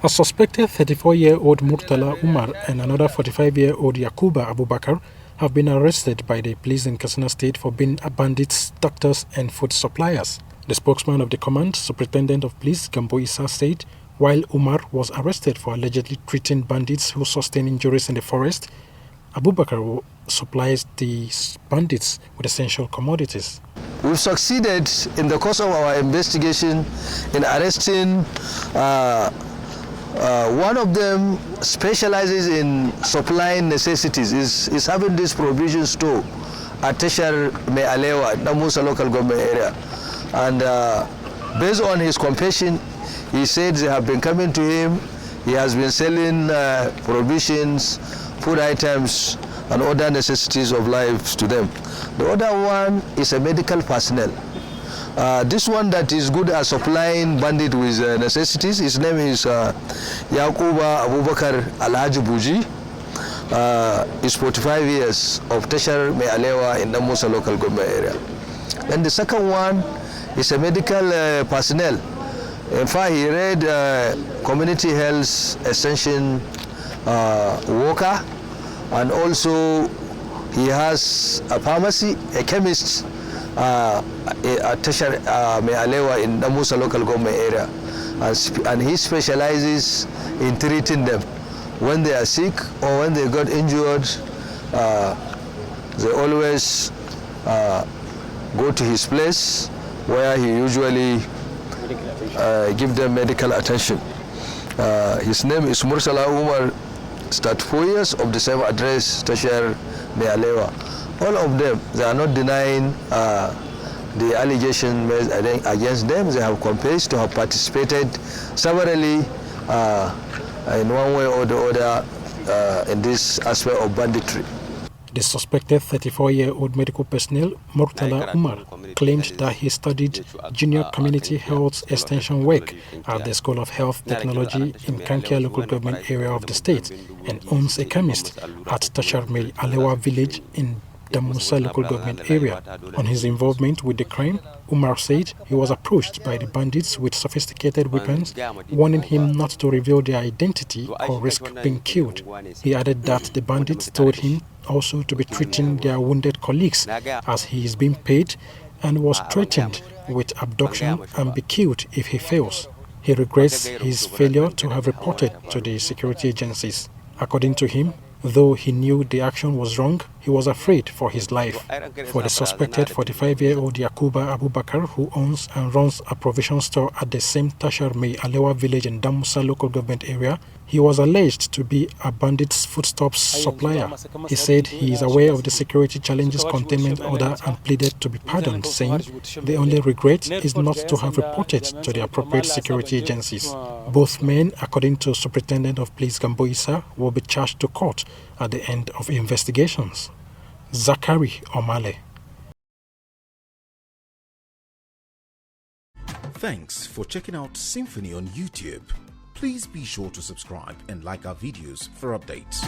A suspected 34-year-old Murtala Umar and another 45-year-old Yakuba Abubakar have been arrested by the police in Katsina State for being bandits, doctors and food suppliers. The spokesman of the command, Superintendent of Police Gambo Isah, said while Umar was arrested for allegedly treating bandits who sustained injuries in the forest, Abubakar supplies the bandits with essential commodities. We've succeeded in the course of our investigation in arresting one of them specializes in supplying necessities, is having this provision store at Teshar Mealewa, Namusa local government area. And based on his confession, he said they have been coming to him. He has been selling provisions, food items, and other necessities of life to them. The other one is a medical personnel. This one that is good at supplying bandit with necessities, his name is Yakuba Abubakar Alhaji Buji. Is 45 years of Teshar Mealewa in Namusa local government area. And the second one is a medical personnel. In fact, he read community health extension worker, and also he has a pharmacy, a chemist at Teshar Mealewa in Namusa local government area, and he specializes in treating them. When they are sick or when they got injured, they always go to his place where he usually give them medical attention. His name is Murtala Umar, 4 years of the same address, Teshar Mealewa. All of them, they are not denying the allegation made against them. They have confessed to have participated severally in one way or the other in this aspect of banditry. The suspected 34-year-old medical personnel, Murtala Umar, claimed that he studied junior community health extension work at the School of Health Technology in Kankia local government area of the state and owns a chemist at Teshar Mealewa village in the Musa local government area. On his involvement with the crime, Umar said he was approached by the bandits with sophisticated weapons, warning him not to reveal their identity or risk being killed. He added that the bandits told him also to be treating their wounded colleagues as he is being paid, and was threatened with abduction and be killed if he fails. He regrets his failure to have reported to the security agencies. According to him, though he knew the action was wrong, he was afraid for his life. For the suspected 45-year-old Yakuba Abubakar, who owns and runs a provision store at the same Teshar Mealewa village in Damusa local government area, he was alleged to be a bandit's foodstuffs supplier. He said he is aware of the security challenges containment order and pleaded to be pardoned, saying the only regret is not to have reported to the appropriate security agencies. Both men, according to Superintendent of Police Gambo Isah, will be charged to court at the end of investigations. Zachary Omale. Thanks for checking out SYMFONI on YouTube. Please be sure to subscribe and like our videos for updates.